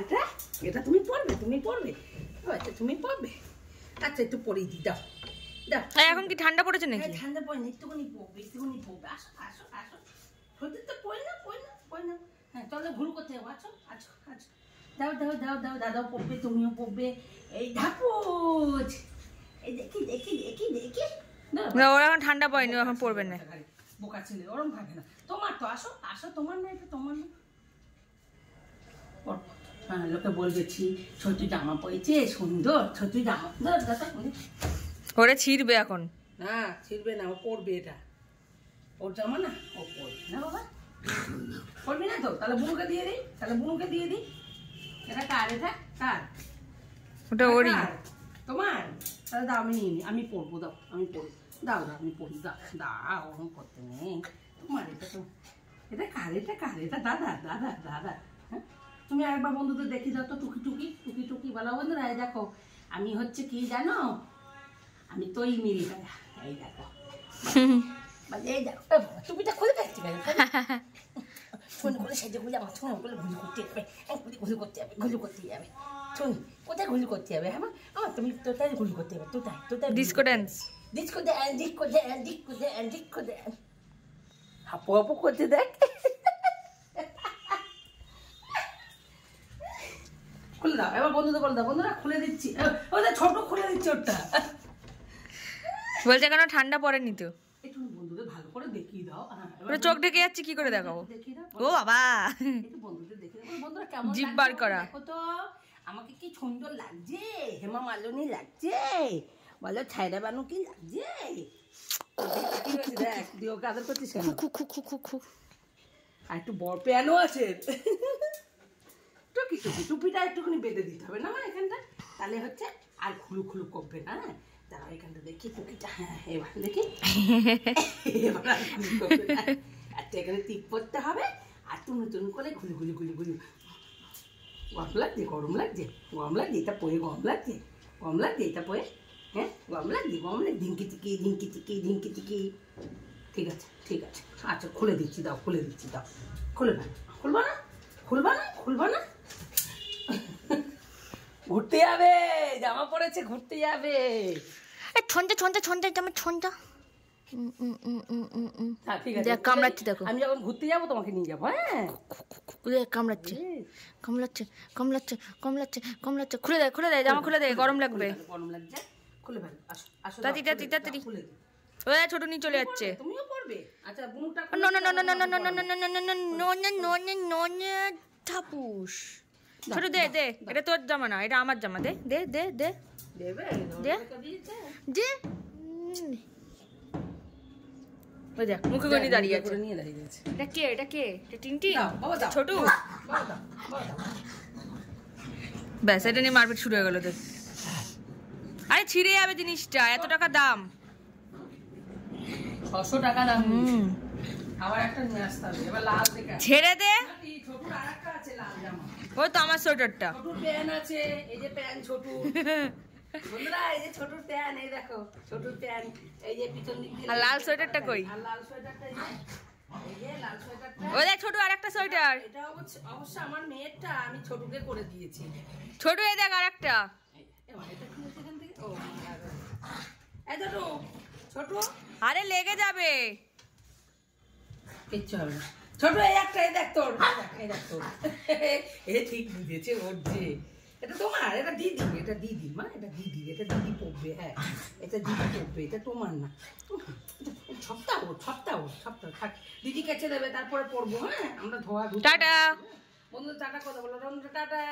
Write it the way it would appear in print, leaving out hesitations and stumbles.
এটা এটা তুমি পড়বে আচ্ছা তুমি পড়বে আচ্ছা একটু পরেই দিই দাও দাও। এখন কি ঠান্ডা পড়েছে নাকি? ঠান্ডা পড়েনি, একটুখানি পড়বে আসো আসো আসো সত্যি তো পড়ে না হ্যাঁ চলো ঘুরু করতে যাবো আছো আছো আছো দাও দাও দাও দাও দাদাও পড়বে তুমিও পড়বে। এই ঢাকুজ এই দেখি দেখি দেখি দেখি না ওরা এখন ঠান্ডা পড়েনি, এখন পড়বে না। বোকা ছেলে ওরম থাকে না, তোমার তো আসো আসো তোমার না এটা তোমার না। হ্যাঁ লোকে বলবেছি ছোট জামা পরেছে সুন্দর ছোট জামা দাদা ওরে ছিড়বে এখন। না ছিড়বে না, ও পড়বে এটা ওর জামা না, ও পড়বে না বাবা পড়বি না তো তাহলে বুনুকে দিয়ে দিই এটা কার এটা কার ওটা ওরই তোমার তাহলে দাও আমি নিয়ে নিই আমি পড়বো দাও আমি পড়ি দাও দাও আমি পড়ি দাও ওরকম করতে নেই তোমার এটা তো এটা কার এটা দাদা দাদা দাদা হ্যাঁ তুমি একবার বন্ধুদের দেখি দাও তো টুকি বলো বন্ধুরা এই দেখো আমি হচ্ছে কি জানো আমি তোই মিলি এই দেখো এই দেখো টুপিটা খুলে দেখছি ফোন করে সেজে গুলি আমার ফোন করে ঘুরি করতে যাবে শুন কোথায় ঘুরি করতে যাবে হ্যাঁ আমার তুমি তোটাই ঘুরি করতে যাবে তোটাই ডিস্কো ড্যান্স হাপু করতে দেখ খুলে দাও এবার বন্ধুদের বলে দাও বন্ধুরা খুলে দিচ্ছি ওটা ছোট খুলে দিচ্ছি ওটা বলছে কেন ঠান্ডা পড়েনি তো একটু বন্ধুদের ভালো করে দেখিয়ে দাও ওরা চোখ ঢেকে যাচ্ছে কি করে দেখাবো ও বাবা একটু বন্ধুদের দেখিয়ে দাও বন্ধুরা কেমন জিভ বার করা দেখো তো আমাকে কি সুন্দর লাগছে হেমা মালিনী লাগছে বলো ছাইরা বানু কি লাগছে দেখ দিও কাদের করছিস কেন আর একটু বড় প্যানও আছে টুপিটা একটুখানি বেঁধে দিতে হবে না আমার এখানটা তাহলে হচ্ছে আর খুলু করবে না তারা এখানটা দেখি টুকিটা হ্যাঁ এবার দেখি এবার আর খুলু করবে না একটা এখানে টিপ করতে হবে আর তুন করে ঘুলি গরম লাগছে এটা পয়ে গরম লাগছে এটা পয়ে হ্যাঁ গরম লাগছে ধিঙ্কি টিকি ঠিক আছে আচ্ছা খুলে দিচ্ছি দাও খুলবা না ঘুরতে যাবে জামা পড়েছে ঘুরতে যাবে ছন্দা জামা ছন্দা ঠিক আছে কামড়াচ্ছে দেখো আমি যখন ঘুরতে যাবো তোমাকে নিয়ে যাবো হ্যাঁ কামড়াচ্ছে খুলে দেয় জামা খুলে দেয় গরম লাগছে খুলে ফেল আসো তাড়াতাড়ি ওই ছোট নিয়ে চলে যাচ্ছে তুমিও পড়বে আচ্ছা বুনুটা ঠাপুস ছোট দে এটা তোর জামা না এটা আমার জামা দে ওই দেখ মুখে করে দাঁড়িয়ে আছে এটা কে টিনটি ছোট ব্যাস এটা নিয়ে মারপিট শুরু হয়ে গেল দেখ আরে ছিঁড়ে যাবে জিনিসটা এত টাকা দাম 600 টাকা দাম আবার একটা নিয়ে আসতে হবে এবার লাল দেখা ছেড়ে দে ছোট আরেকটা আছে লাল জামা ওই তো আমার সোয়েটারটা ছোট প্যান আছে এই যে প্যান ছোট বন্ধুরা এই যে ছোট প্যান এই দেখো ছোট প্যান এই যে পিছন দিক দিয়ে আর লাল সোয়েটারটা কই আর লাল সোয়েটারটা এই যে লাল সোয়েটারটা ওই দেখ ছোট আরেকটা সোয়েটার এটা অবশ্য আমার মেয়েরটা আমি ছোটকে করে দিয়েছি ছোট এই দেখ আরেকটা এটা কি এখান থেকে ও এই ছোট আরে লেগে যাবে কিচ্ছু হবে না ছোট এই একটা এই দেখ তোর এ ঠিক বুঝেছে ওর যে এটা তোমার এটা দিদি মা এটা দিদি পড়বে হ্যাঁ এটা দিদি পড়বে এটা তোমার না সপ্তাহ থাক দিদি কেচে দেবে তারপরে পড়বো হ্যাঁ আমরা ধোয়া টাটা বন্ধু টাটা কথা বলো টাটা